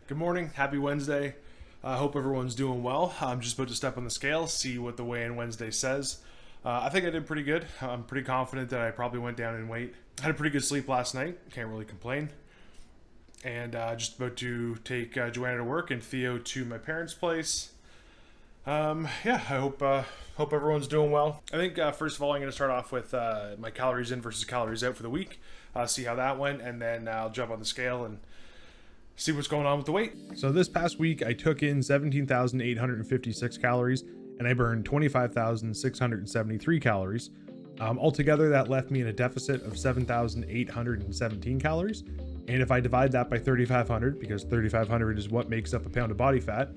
Good morning. Happy Wednesday. I hope everyone's doing well. I'm just about to step on the scale, see what the weigh-in Wednesday says. I think I did pretty good. I'm pretty confident that I probably went down in weight. Had a pretty good sleep last night. Can't really complain. And just about to take Joanna to work and Theo to my parents' place. Yeah, I hope everyone's doing well. I think first of all, I'm going to start off with my calories in versus calories out for the week. See how that went, and then I'll jump on the scale and see what's going on with the weight. So this past week, I took in 17,856 calories and I burned 25,673 calories. Altogether, that left me in a deficit of 7,817 calories. And if I divide that by 3,500, because 3,500 is what makes up a pound of body fat,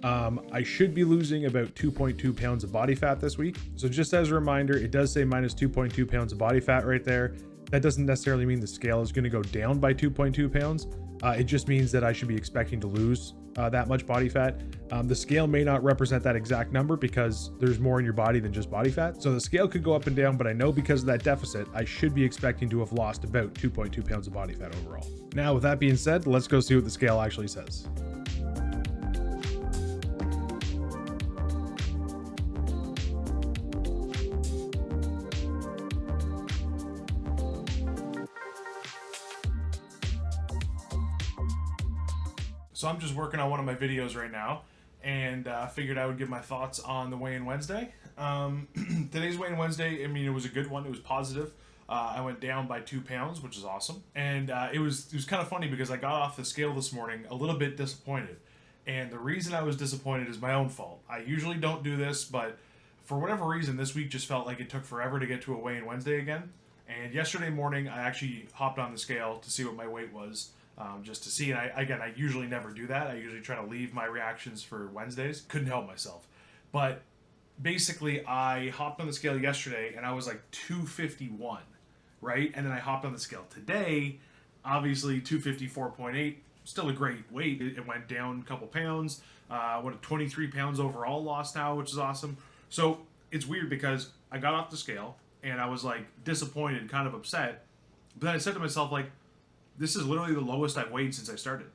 I should be losing about 2.2 pounds of body fat this week. So just as a reminder, it does say minus 2.2 pounds of body fat right there. That doesn't necessarily mean the scale is going to go down by 2.2 pounds. It just means that I should be expecting to lose that much body fat. The scale may not represent that exact number because there's more in your body than just body fat. So the scale could go up and down, but I know because of that deficit, I should be expecting to have lost about 2.2 pounds of body fat overall. Now, with that being said, let's go see what the scale actually says. So I'm just working on one of my videos right now, and figured I would give my thoughts on the weigh-in Wednesday. Today's weigh-in Wednesday, I mean, it was a good one. It was positive. I went down by 2 pounds, which is awesome. And it was kind of funny because I got off the scale this morning a little bit disappointed. And the reason I was disappointed is my own fault. I usually don't do this, but for whatever reason, this week just felt like it took forever to get to a weigh-in Wednesday again. And yesterday morning, I actually hopped on the scale to see what my weight was. Just to see. And I usually never do that. I usually try to leave my reactions for Wednesdays. Couldn't help myself. But basically, I hopped on the scale yesterday and I was like 251, right? And then I hopped on the scale today, obviously 254.8. Still a great weight. It went down a couple pounds. 23 pounds overall lost now, which is awesome. So it's weird because I got off the scale and I was like disappointed, kind of upset. But then I said to myself, like, this is literally the lowest I've weighed since I started.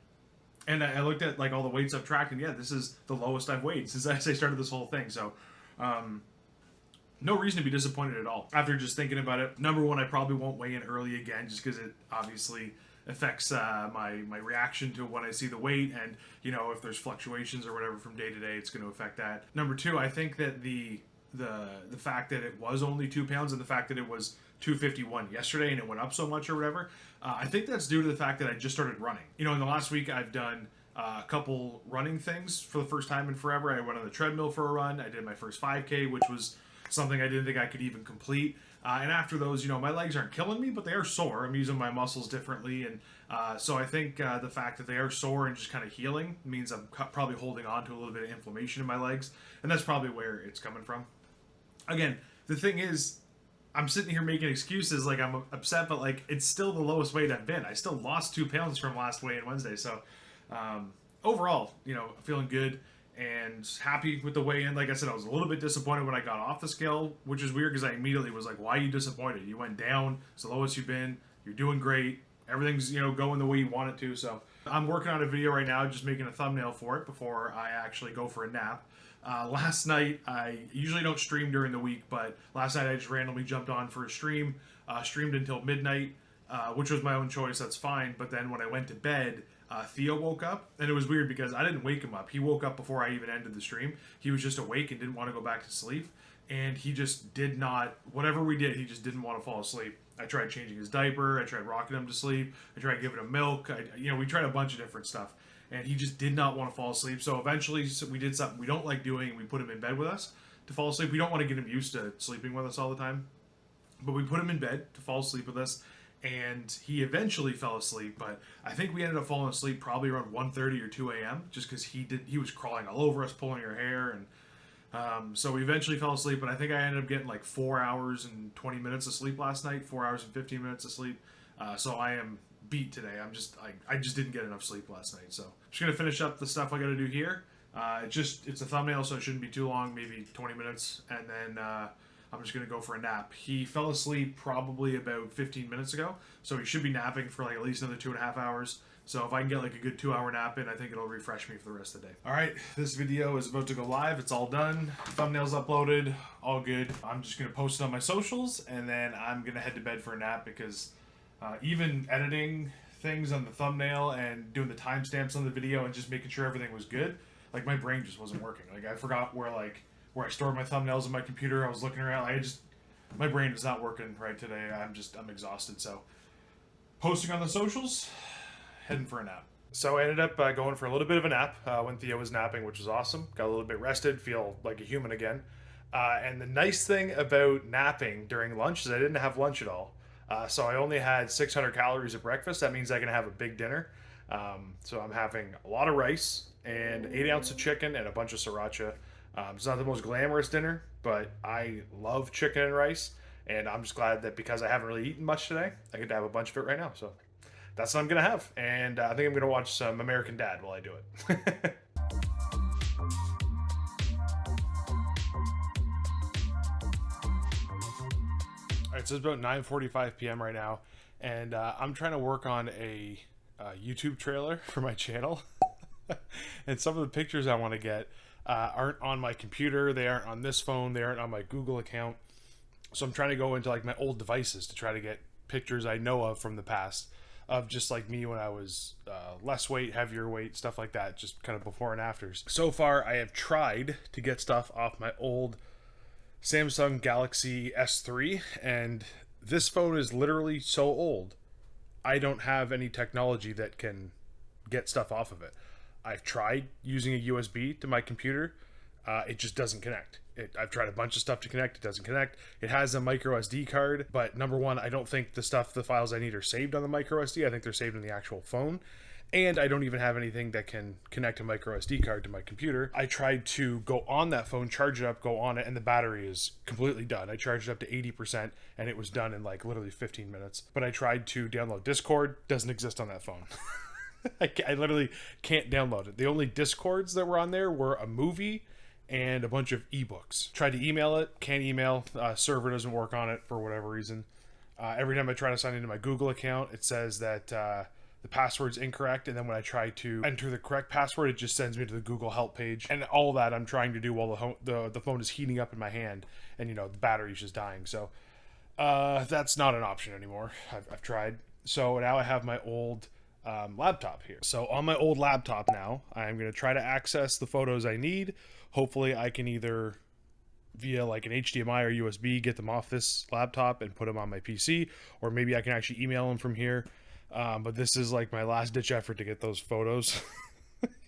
And I looked at like all the weights I've tracked, and yeah, this is the lowest I've weighed since I started this whole thing. So, no reason to be disappointed at all. After just thinking about it, number one, I probably won't weigh in early again, just because it obviously affects my reaction to when I see the weight, and if there's fluctuations or whatever from day to day, it's going to affect that. Number two, I think that the fact that it was only 2 pounds and the fact that it was 251 yesterday and it went up so much or whatever, I think that's due to the fact that I just started running. In the last week I've done a couple running things for the first time in forever. I went on the treadmill for a run. I did my first 5K, which was something I didn't think I could even complete. And after those, my legs aren't killing me, but they are sore. I'm using my muscles differently. And so I think the fact that they are sore and just kind of healing means I'm probably holding on to a little bit of inflammation in my legs. And that's probably where it's coming from. Again, the thing is, I'm sitting here making excuses like I'm upset, but like it's still the lowest weight I've been. I still lost 2 pounds from last weigh-in Wednesday. So overall, feeling good and happy with the weigh-in. Like I said, I was a little bit disappointed when I got off the scale, which is weird because I immediately was like, why are you disappointed? You went down. It's the lowest you've been. You're doing great. Everything's, going the way you want it to. So I'm working on a video right now, just making a thumbnail for it before I actually go for a nap. Last night, I usually don't stream during the week, but last night I just randomly jumped on for a stream, streamed until midnight, which was my own choice, that's fine. But then when I went to bed, Theo woke up, and it was weird because I didn't wake him up. He woke up before I even ended the stream. He was just awake and didn't want to go back to sleep, and he just did not, whatever we did, he just didn't want to fall asleep. I tried changing his diaper, I tried rocking him to sleep, I tried giving him milk, we tried a bunch of different stuff. And he just did not want to fall asleep. So eventually we did something we don't like doing, and we put him in bed with us to fall asleep. We don't want to get him used to sleeping with us all the time. But we put him in bed to fall asleep with us, and he eventually fell asleep. But I think we ended up falling asleep probably around 1:30 or 2 a.m. just because he was crawling all over us, pulling our hair. And so we eventually fell asleep. But I think I ended up getting like 4 hours and 20 minutes of sleep last night, 4 hours and 15 minutes of sleep. So I am beat today. I just didn't get enough sleep last night. So I'm just gonna finish up the stuff I gotta do here. It's a thumbnail, so it shouldn't be too long, maybe 20 minutes, and then I'm just gonna go for a nap. He fell asleep probably about 15 minutes ago, so he should be napping for like at least another 2.5 hours. So if I can get like a good 2-hour nap in, I think it'll refresh me for the rest of the day. All right, this video is about to go live. It's all done. Thumbnails uploaded, all good. I'm just gonna post it on my socials, and then I'm gonna head to bed for a nap because even editing things on the thumbnail and doing the timestamps on the video and just making sure everything was good, like my brain just wasn't working. Like I forgot where I stored my thumbnails on my computer. I was looking around. My brain is not working right today. I'm exhausted. So posting on the socials, heading for a nap. So I ended up going for a little bit of a nap when Theo was napping, which was awesome. Got a little bit rested, feel like a human again. And the nice thing about napping during lunch is I didn't have lunch at all. So I only had 600 calories at breakfast. That means I can have a big dinner. So I'm having a lot of rice and 8 ounces of chicken and a bunch of sriracha. It's not the most glamorous dinner, but I love chicken and rice. And I'm just glad that because I haven't really eaten much today, I get to have a bunch of it right now. So that's what I'm going to have. And I think I'm going to watch some American Dad while I do it. All right, so it's about 9:45 p.m. right now, and I'm trying to work on a YouTube trailer for my channel. And some of the pictures I want to get aren't on my computer, they aren't on this phone, they aren't on my Google account. So I'm trying to go into like my old devices to try to get pictures I know of from the past of just like me when I was less weight, heavier weight, stuff like that, just kind of before and afters. So far, I have tried to get stuff off my old Samsung Galaxy S3, and this phone is literally so old, I don't have any technology that can get stuff off of it. I've tried using a USB to my computer. It just doesn't connect. I've tried a bunch of stuff to connect. It doesn't connect. It has a micro SD card, but number one, I don't think the files I need are saved on the micro SD. I think they're saved in the actual phone. And I don't even have anything that can connect a micro SD card to my computer. I tried to go on that phone, charge it up, go on it, and the battery is completely done. I charged it up to 80%, and it was done in like literally 15 minutes. But I tried to download Discord. Doesn't exist on that phone. I literally can't download it. The only Discords that were on there were a movie and a bunch of ebooks. Tried to email it, can't email. Server doesn't work on it for whatever reason. Every time I try to sign into my Google account, it says that the password's incorrect, and then when I try to enter the correct password, it just sends me to the Google help page. And all that I'm trying to do while the phone is heating up in my hand, and you know the battery's just dying. So that's not an option anymore. I've tried. So now I have my old laptop here. So on my old laptop now, I'm going to try to access the photos I need. Hopefully I can either via like an HDMI or USB get them off this laptop and put them on my PC, or maybe I can actually email them from here. But this is like my last ditch effort to get those photos.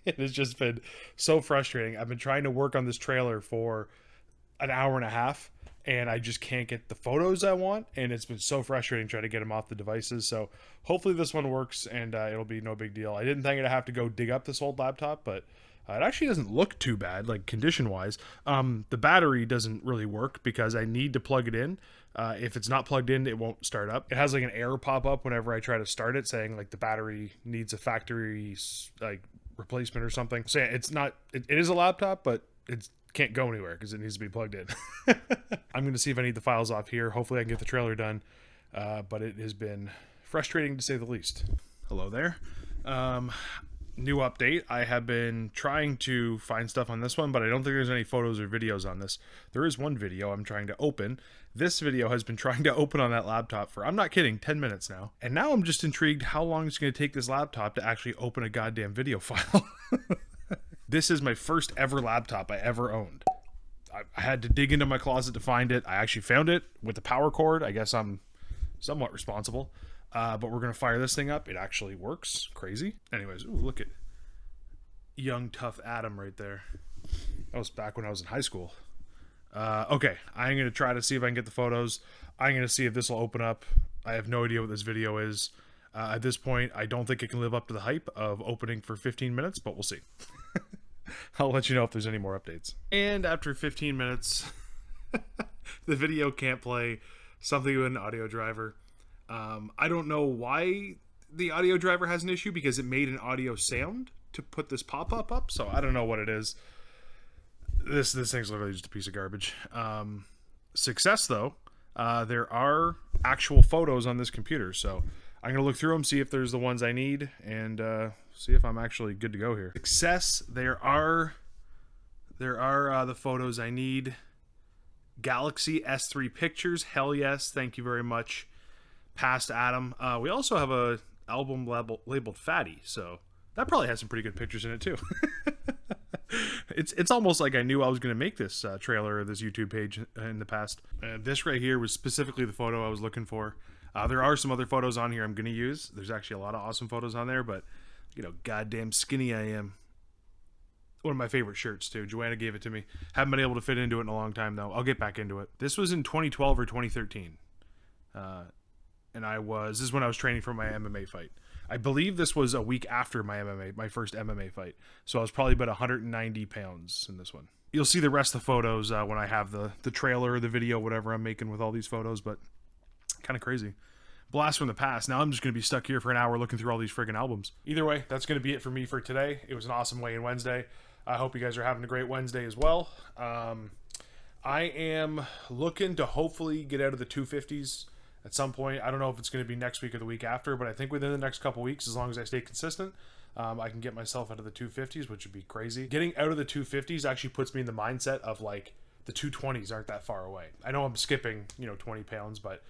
It has just been so frustrating. I've been trying to work on this trailer for an hour and a half, and I just can't get the photos I want, and it's been so frustrating trying to get them off the devices. So hopefully this one works, and it'll be no big deal. I didn't think I'd have to go dig up this old laptop, but it actually doesn't look too bad, like condition-wise. The battery doesn't really work because I need to plug it in. If it's not plugged in, it won't start up. It has like an error pop up whenever I try to start it, saying like the battery needs a factory like replacement or something. So yeah, it's not. It is a laptop, but it can't go anywhere because it needs to be plugged in. I'm going to see if I need the files off here. Hopefully I can get the trailer done. But it has been frustrating to say the least. Hello there. New update. I have been trying to find stuff on this one, but I don't think there's any photos or videos on this. There is one video I'm trying to open. This video has been trying to open on that laptop for, I'm not kidding, 10 minutes now. And now I'm just intrigued how long it's going to take this laptop to actually open a goddamn video file. This is my first ever laptop I ever owned. I had to dig into my closet to find it. I actually found it with the power cord. I guess I'm somewhat responsible. But we're going to fire this thing up. It actually works. Crazy. Anyways, ooh, look at young, tough Adam right there. That was back when I was in high school. Okay, I'm going to try to see if I can get the photos. I'm going to see if this will open up. I have no idea what this video is. At this point, I don't think it can live up to the hype of opening for 15 minutes, but we'll see. I'll let you know if there's any more updates. And after 15 minutes, the video can't play. Something with an audio driver. I don't know why the audio driver has an issue because it made an audio sound to put this pop-up up, so I don't know what it is. This thing's literally just a piece of garbage. Success, though. There are actual photos on this computer, so I'm going to look through them, see if there's the ones I need, and see if I'm actually good to go here. Success, there are the photos I need. Galaxy S3 pictures, hell yes, thank you very much. Past Adam. We also have a album labeled Fatty, so that probably has some pretty good pictures in it too. It's almost like I knew I was going to make this trailer or this YouTube page in the past. This right here was specifically the photo I was looking for. There are some other photos on here I'm going to use. There's actually a lot of awesome photos on there, but you know, goddamn skinny I am. One of my favorite shirts too. Joanna gave it to me. Haven't been able to fit into it in a long time though. I'll get back into it. This was in 2012 or 2013. And this is when I was training for my MMA fight. I believe this was a week after my first MMA fight. So I was probably about 190 pounds in this one. You'll see the rest of the photos when I have the trailer or the video, whatever I'm making with all these photos, but kind of crazy. Blast from the past. Now I'm just going to be stuck here for an hour looking through all these friggin' albums. Either way, that's going to be it for me for today. It was an awesome weigh-in Wednesday. I hope you guys are having a great Wednesday as well. I am looking to hopefully get out of the 250s at some point. I don't know if it's going to be next week or the week after, but I think within the next couple weeks, as long as I stay consistent, I can get myself out of the 250s, which would be crazy. Getting out of the 250s actually puts me in the mindset of like the 220s aren't that far away. I know I'm skipping, 20 pounds, but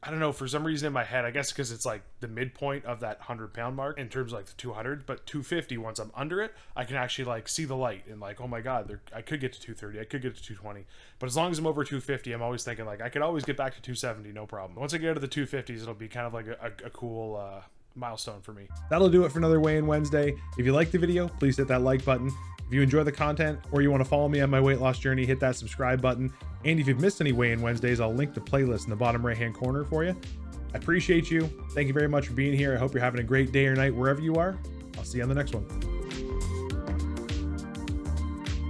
I don't know, for some reason in my head, I guess because it's like the midpoint of that 100-pound mark in terms of like the 200, but 250, once I'm under it, I can actually like see the light and like, oh my God, I could get to 230, I could get to 220. But as long as I'm over 250, I'm always thinking like I could always get back to 270, no problem. Once I get to the 250s, it'll be kind of like a cool milestone for me. That'll do it for another Weigh-In Wednesday. If you liked the video, please hit that like button. If you enjoy the content or you want to follow me on my weight loss journey, hit that subscribe button. And if you've missed any Weigh-In Wednesdays, I'll link the playlist in the bottom right-hand corner for you. I appreciate you. Thank you very much for being here. I hope you're having a great day or night wherever you are. I'll see you on the next one.